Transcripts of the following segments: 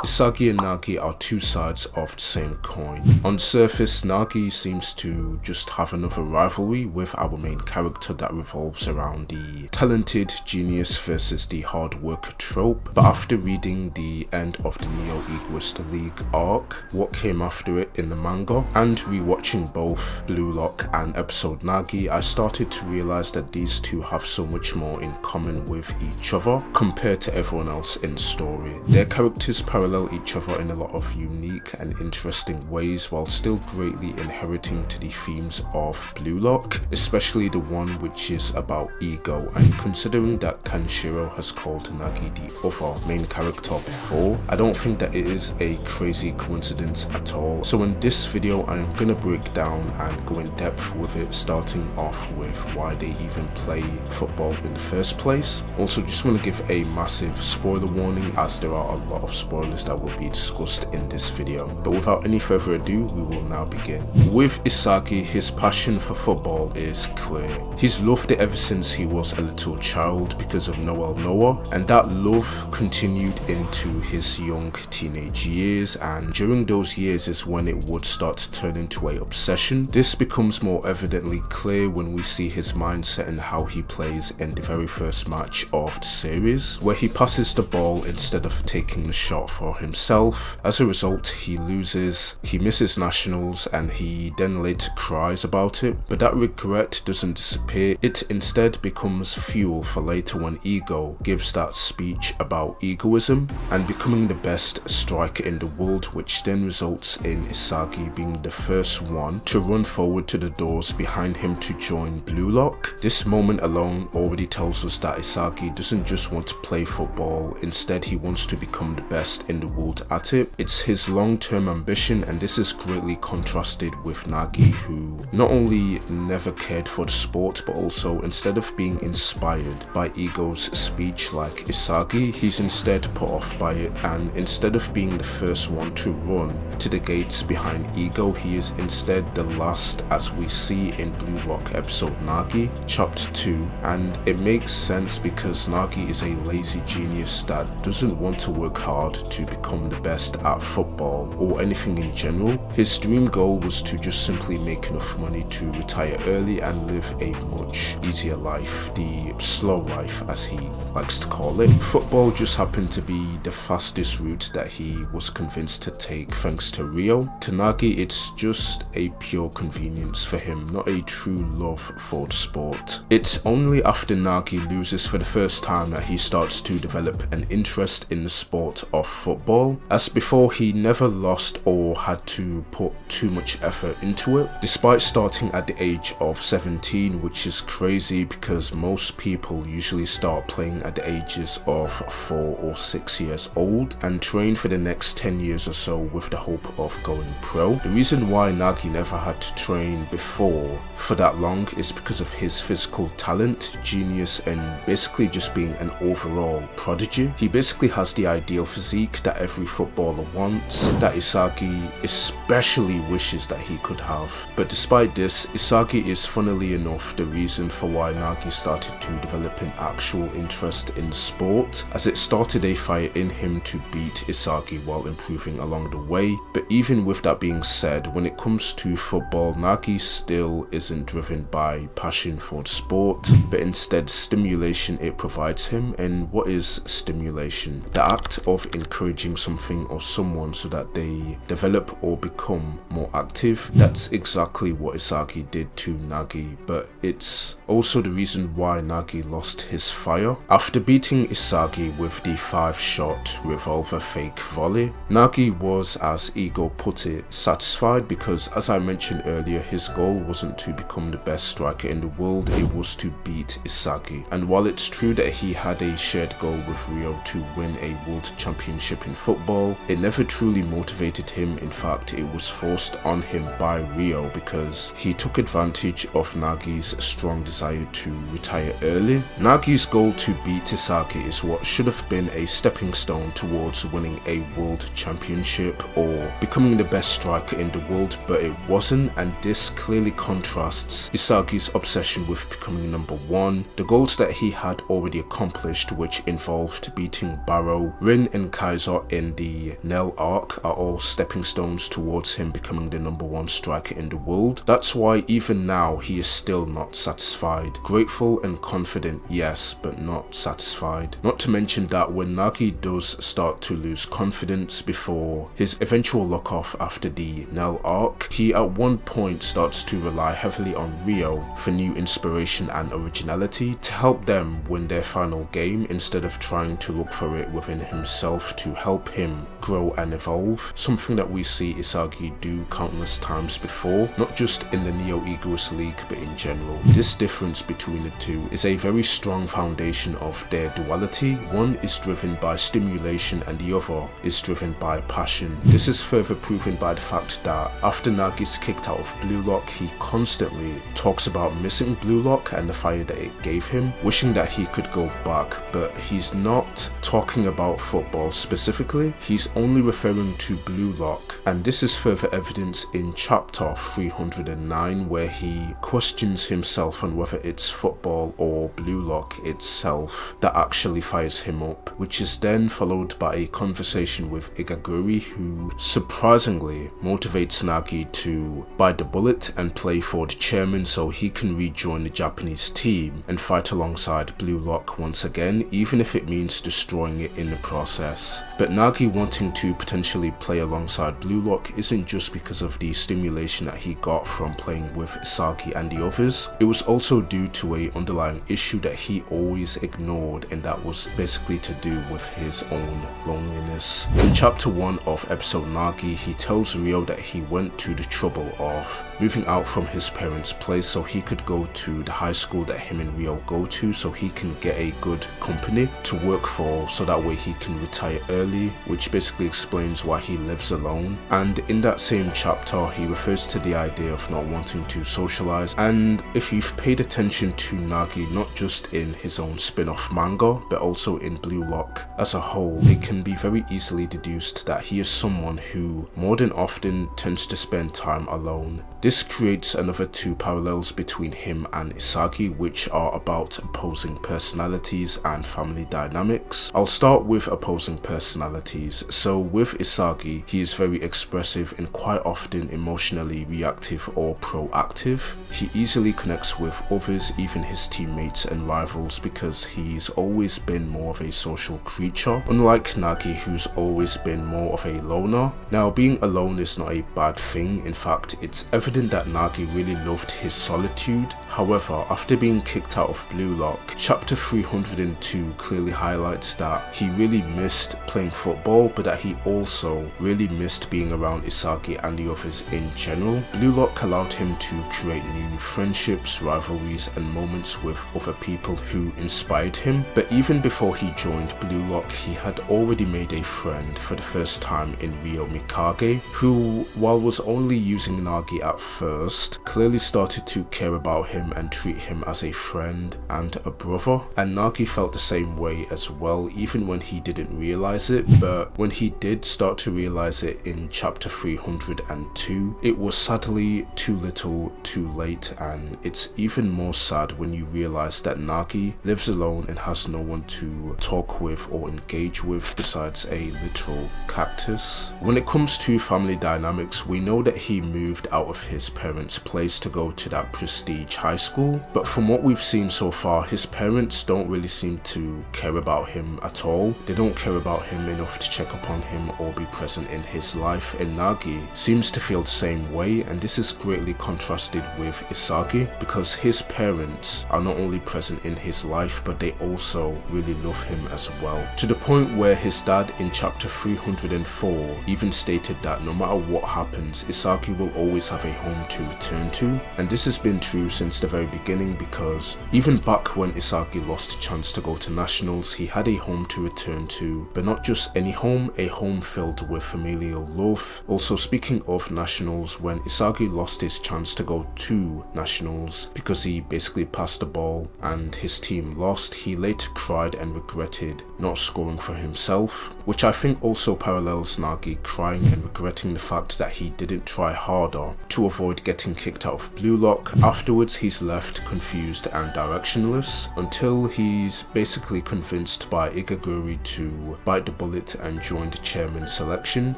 Isagi and Nagi are two sides of the same coin. On the surface, Nagi seems to just have another rivalry with our main character that revolves around the talented genius versus the hard worker trope, but after reading the end of the Neo-Egoist League arc, what came after it in the manga, and rewatching both Bluelock and episode Nagi, I started to realize that these two have so much more in common with each other compared to everyone else in the story. Their characters parallel each other in a lot of unique and interesting ways while still greatly inheriting to the themes of Bluelock, especially the one which is about ego, and considering that Kaneshiro has called Nagi the other main character before, I don't think that it is a crazy coincidence at all. So in this video I am gonna break down and go in depth with it, starting off with why they even play football in the first place. Also just want to give a massive spoiler warning as there are a lot of spoilers that will be discussed in this video. But without any further ado, we will now begin. With Isagi, his passion for football is clear. He's loved it ever since he was a little child because of Noah, and that love continued into his young teenage years, and during those years is when it would start to turn into an obsession. This becomes more evidently clear when we see his mindset and how he plays in the very first match of the series, where he passes the ball instead of taking the shot for himself. As a result, he loses, he misses nationals, and he then later cries about it, but that regret doesn't disappear. It instead becomes fuel for later when Ego gives that speech about egoism and becoming the best striker in the world, which then results in Isagi being the first one to run forward to the doors behind him to join Bluelock. This moment alone already tells us that Isagi doesn't just want to play football, instead he wants to become the best in the world at it. It's his long-term ambition, and this is greatly contrasted with Nagi, who not only never cared for the sport, but also instead of being inspired by Ego's speech like Isagi, he's instead put off by it, and instead of being the first one to run to the gates behind Ego, he is instead the last, as we see in Bluelock episode Nagi, chapter 2, and it makes sense because Nagi is a lazy genius that doesn't want to work hard to become the best at football or anything in general. His dream goal was to just simply make enough money to retire early and live a much easier life, the slow life as he likes to call it. Football just happened to be the fastest route that he was convinced to take thanks to Rio. To Nagi, it's just a pure convenience for him, not a true love for the sport. It's only after Nagi loses for the first time that he starts to develop an interest in the sport of football. As before, he never lost or had to put too much effort into it, despite starting at the age of 17, which is crazy because most people usually start playing at the ages of 4 or 6 years old and train for the next 10 years or so with the hope of going pro. The reason why Nagi never had to train before for that long is because of his physical talent, genius, and basically just being an overall prodigy. He basically has the ideal physique that every footballer wants, that Isagi especially wishes that he could have. But despite this, Isagi is funnily enough the reason for why Nagi started to develop an actual interest in sport, as it started a fire in him to beat Isagi while improving along the way. But even with that being said, when it comes to football, Nagi still isn't driven by passion for the sport, but instead stimulation it provides him. And what is stimulation? The act of encouraging something or someone so that they develop or become more active. That's exactly what Isagi did to Nagi, but it's also the reason why Nagi lost his fire. After beating Isagi with the 5-shot revolver fake volley, Nagi was, as Ego put it, satisfied because, as I mentioned earlier, his goal wasn't to become the best striker in the world, it was to beat Isagi. And while it's true that he had a shared goal with Rio to win a world championship in football, it never truly motivated him. In fact, it was forced on him by Rio because he took advantage of Nagi's strong desire to retire early. Nagi's goal to beat Isagi is what should have been a stepping stone towards winning a world championship or becoming the best striker in the world, but it wasn't, and this clearly contrasts Isagi's obsession with becoming number one, the goals that he had already accomplished, which involved beating Barrow, Rin and Kaiser chapter in the Nell arc are all stepping stones towards him becoming the #1 striker in the world. That's why even now he is still not satisfied. Grateful and confident, yes, but not satisfied. Not to mention that when Nagi does start to lose confidence before his eventual lock-off after the Nell arc, he at one point starts to rely heavily on Rio for new inspiration and originality to help them win their final game instead of trying to look for it within himself to help him grow and evolve, something that we see Isagi do countless times before, not just in the Neo Egoist League but in general. This difference between the two is a very strong foundation of their duality. One is driven by stimulation and the other is driven by passion. This is further proven by the fact that after Nagi's kicked out of bluelock, he constantly talks about missing bluelock and the fire that it gave him, wishing that he could go back, but he's not talking about football specifically, he's only referring to bluelock, and this is further evidence in chapter 309 where he questions himself on whether it's football or bluelock itself that actually fires him up, which is then followed by a conversation with Igaguri, who surprisingly motivates Nagi to bite the bullet and play for the chairman so he can rejoin the Japanese team and fight alongside bluelock once again, even if it means destroying it in the process. But Nagi wanting to potentially play alongside bluelock isn't just because of the stimulation that he got from playing with Isagi and the others, it was also due to a underlying issue that he always ignored, and that was basically to do with his own loneliness. In chapter 1 of episode Nagi, he tells Ryo that he went to the trouble of moving out from his parents' place so he could go to the high school that him and Ryo go to so he can get a good company to work for so that way he can retire early, which basically explains why he lives alone. And in that same chapter he refers to the idea of not wanting to socialize, and if you've paid attention to Nagi not just in his own spin-off manga but also in bluelock as a whole, it can be very easily deduced that he is someone who more than often tends to spend time alone. This creates another two parallels between him and Isagi, which are about opposing personalities and family dynamics. I'll start with opposing personalities. So with Isagi, he is very expressive and quite often emotionally reactive or proactive. He easily connects with others, even his teammates and rivals, because he's always been more of a social creature, unlike Nagi, who's always been more of a loner. Now, being alone is not a bad thing. In fact, it's evident that Nagi really loved his solitude. However, after being kicked out of bluelock, chapter 302 clearly highlights that he really missed playing football, but that he also really missed being around Isagi and the others in general. Bluelock allowed him to create new friendships, rivalries and moments with other people who inspired him, but even before he joined bluelock, he had already made a friend for the first time in Ryo Mikage, who, while was only using Nagi at first, clearly started to care about him and treat him as a friend and a brother, and Nagi felt the same way as well, even when he didn't realize it. But when he did start to realize it in chapter 302, it was sadly too little too late, and it's even more sad when you realize that Nagi lives alone and has no one to talk with or engage with besides a literal cactus. When it comes to family dynamics, we know that he moved out of his parents' place to go to that prestige high school, but from what we've seen so far, his parents don't really seem to care about him at all. They don't care about him enough to check upon him or be present in his life, and Nagi seems to feel the same way, and this is greatly contrasted with Isagi because his parents are not only present in his life but they also really love him as well, to the point where his dad in chapter 304 even stated that no matter what happens, Isagi will always have a home to return to, and this has been true since the very beginning because even back when Isagi lost a chance to go to nationals, he had a home to return to, but not just any home, a home filled with familial love. Also, speaking of nationals, when Isagi lost his chance to go to nationals because he basically passed the ball and his team lost, he later cried and regretted not scoring for himself, which I think also parallels Nagi crying and regretting the fact that he didn't try harder to avoid getting kicked out of bluelock. Afterwards, he's left confused and directionless until he's basically convinced by Igaguri to bite the bullet and join joined chairman selection.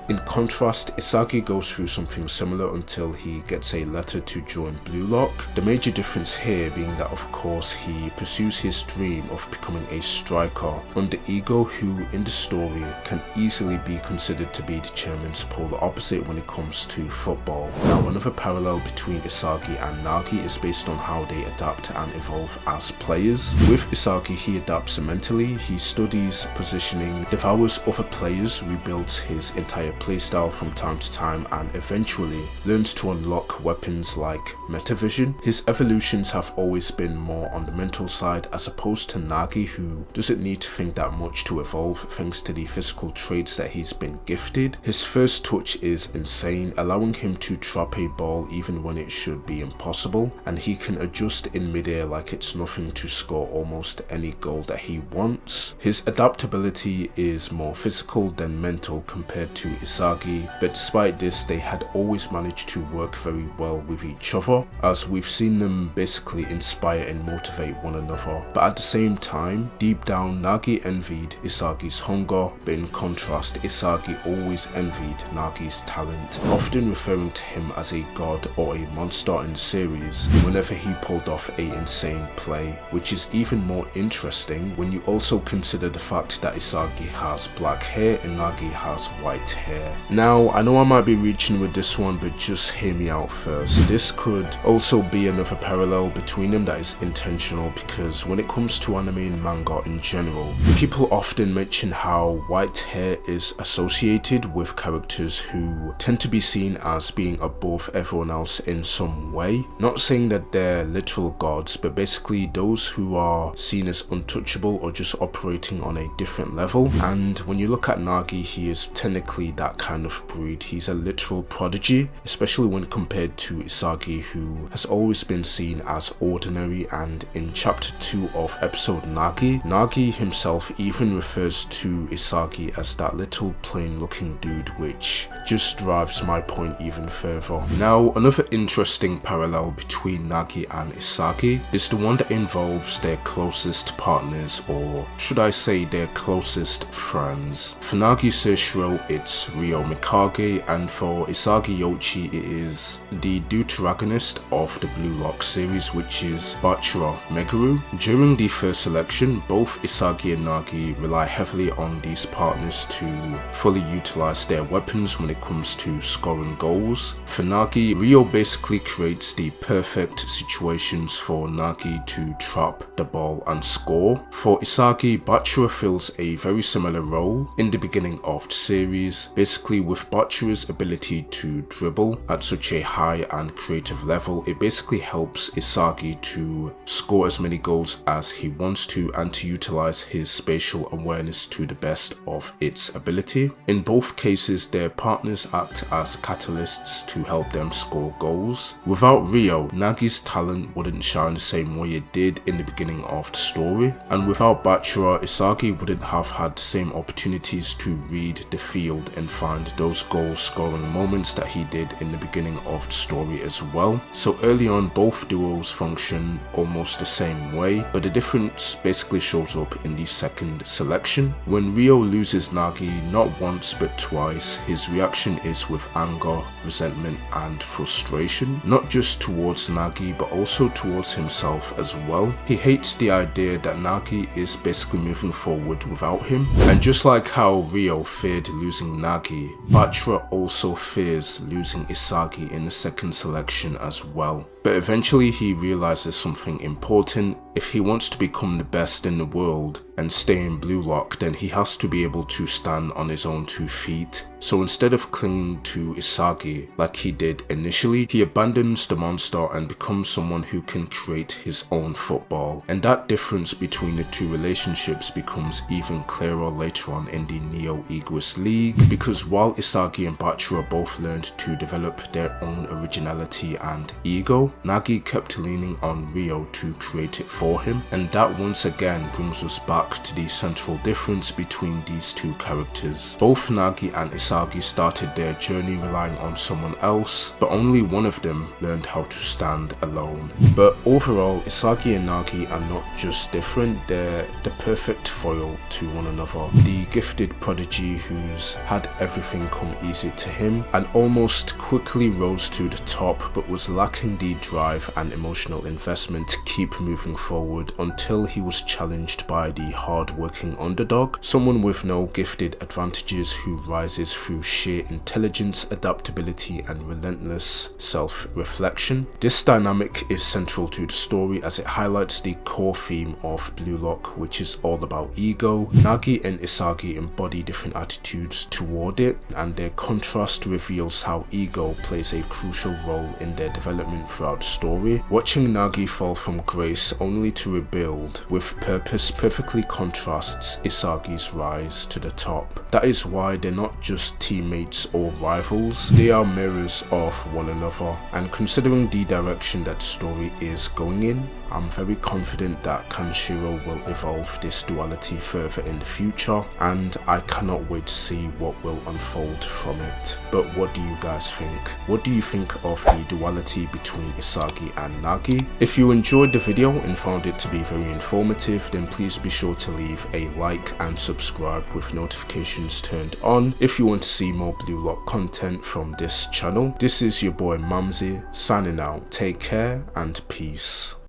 In contrast, Isagi goes through something similar until he gets a letter to join bluelock. The major difference here being that of course he pursues his dream of becoming a striker under Ego, who in the story can easily be considered to be the chairman's polar opposite when it comes to football. Now another parallel between Isagi and Nagi is based on how they adapt and evolve as players. With Isagi, he adapts mentally, he studies positioning, devours other players, rebuilds his entire playstyle from time to time, and eventually learns to unlock weapons like metavision. His evolutions have always been more on the mental side as opposed to Nagi, who doesn't need to think that much to evolve thanks to the physical traits that he's been gifted. His first touch is insane, allowing him to trap a ball even when it should be impossible, and he can adjust in midair like it's nothing to score almost any goal that he wants. His adaptability is more physical than mental compared to Isagi, but despite this they had always managed to work very well with each other, as we've seen them basically inspire and motivate one another. But at the same time, deep down Nagi envied Isagi's hunger, but in contrast Isagi always envied Nagi's talent, often referring to him as a god or a monster in the series whenever he pulled off a insane play, which is even more interesting when you also consider the fact that Isagi has black hair and Nagi has white hair. Now I know I might be reaching with this one, but just hear me out first. This could also be another parallel between them that is intentional, because when it comes to anime and manga in general, people often mention how white hair is associated with characters who tend to be seen as being above everyone else in some way. Not saying that they're literal gods, but basically those who are seen as untouchable or just operating on a different level. And when you look at Nagi, he is technically that kind of breed. He's a literal prodigy, especially when compared to Isagi, who has always been seen as ordinary. And in chapter 2 of episode Nagi, Nagi himself even refers to Isagi as that little plain looking dude, which just drives my point even further. Now another interesting parallel between Nagi and Isagi is the one that involves their closest partners, or should I say their closest friends. For Nagi Seishiro it's Ryo Mikage, and for Isagi Yoichi it is the deuteragonist of the bluelock series, which is Bachira Meguru. During the first selection, both Isagi and Nagi rely heavily on these partners to fully utilize their weapons when it comes to scoring goals. For Nagi, Ryo basically creates the perfect situations for Nagi to trap the ball and score. For Isagi, Bachira fills a very similar role in the beginning of the series, basically with Bachira's ability to dribble at such a high and creative level. It basically helps Isagi to score as many goals as he wants to and to utilize his spatial awareness to the best of its ability. In both cases, their partners act as catalysts to help them score goals. Without Ryo, Nagi's talent wouldn't shine the same way it did in the beginning of the story, and without Bachira, Isagi wouldn't have had the same opportunities to read the field and find those goal scoring moments that he did in the beginning of the story as well. So early on, both duos function almost the same way, but the difference basically shows up in the second selection. When Ryo loses Nagi not once but twice, his reaction is with anger, resentment and frustration, not just towards Nagi but also towards himself as well. He hates the idea that Nagi is basically moving forward without him, and just like how Ryo feared losing Nagi, Bachira also fears losing Isagi in the second selection as well. But eventually he realizes something important. If he wants to become the best in the world and stay in bluelock, then he has to be able to stand on his own 2 feet. So instead of clinging to Isagi like he did initially, he abandons the monster and becomes someone who can create his own football. And that difference between the two relationships becomes even clearer later on in the Neo Egoist League, because while Isagi and Bachira both learned to develop their own originality and ego, Nagi kept leaning on Ryo to create it for him, and that once again brings us back to the central difference between these two characters. Both Nagi and Isagi started their journey relying on someone else, but only one of them learned how to stand alone. But overall, Isagi and Nagi are not just different, they're the perfect foil to one another. The gifted prodigy who's had everything come easy to him and almost quickly rose to the top, but was lacking the drive and emotional investment to keep moving forward until he was challenged by the hard-working underdog, someone with no gifted advantages who rises through sheer intelligence, adaptability and relentless self-reflection. This dynamic is central to the story as it highlights the core theme of Blue Lock, which is all about ego. Nagi and Isagi embody different attitudes toward it, and their contrast reveals how ego plays a crucial role in their development throughout the story. Watching Nagi fall from grace only to rebuild with purpose perfectly contrasts Isagi's rise to the top. That is why they're not just teammates or rivals, they are mirrors of one another, and considering the direction that the story is going in, I'm very confident that Kaneshiro will evolve this duality further in the future, and I cannot wait to see what will unfold from it. But what do you guys think? What do you think of the duality between Isagi and Nagi? If you enjoyed the video and found it to be very informative, then please be sure to leave a like and subscribe with notifications turned on if you want to see more Blue Lock content from this channel. This is your boy MAMZYY signing out. Take care and peace.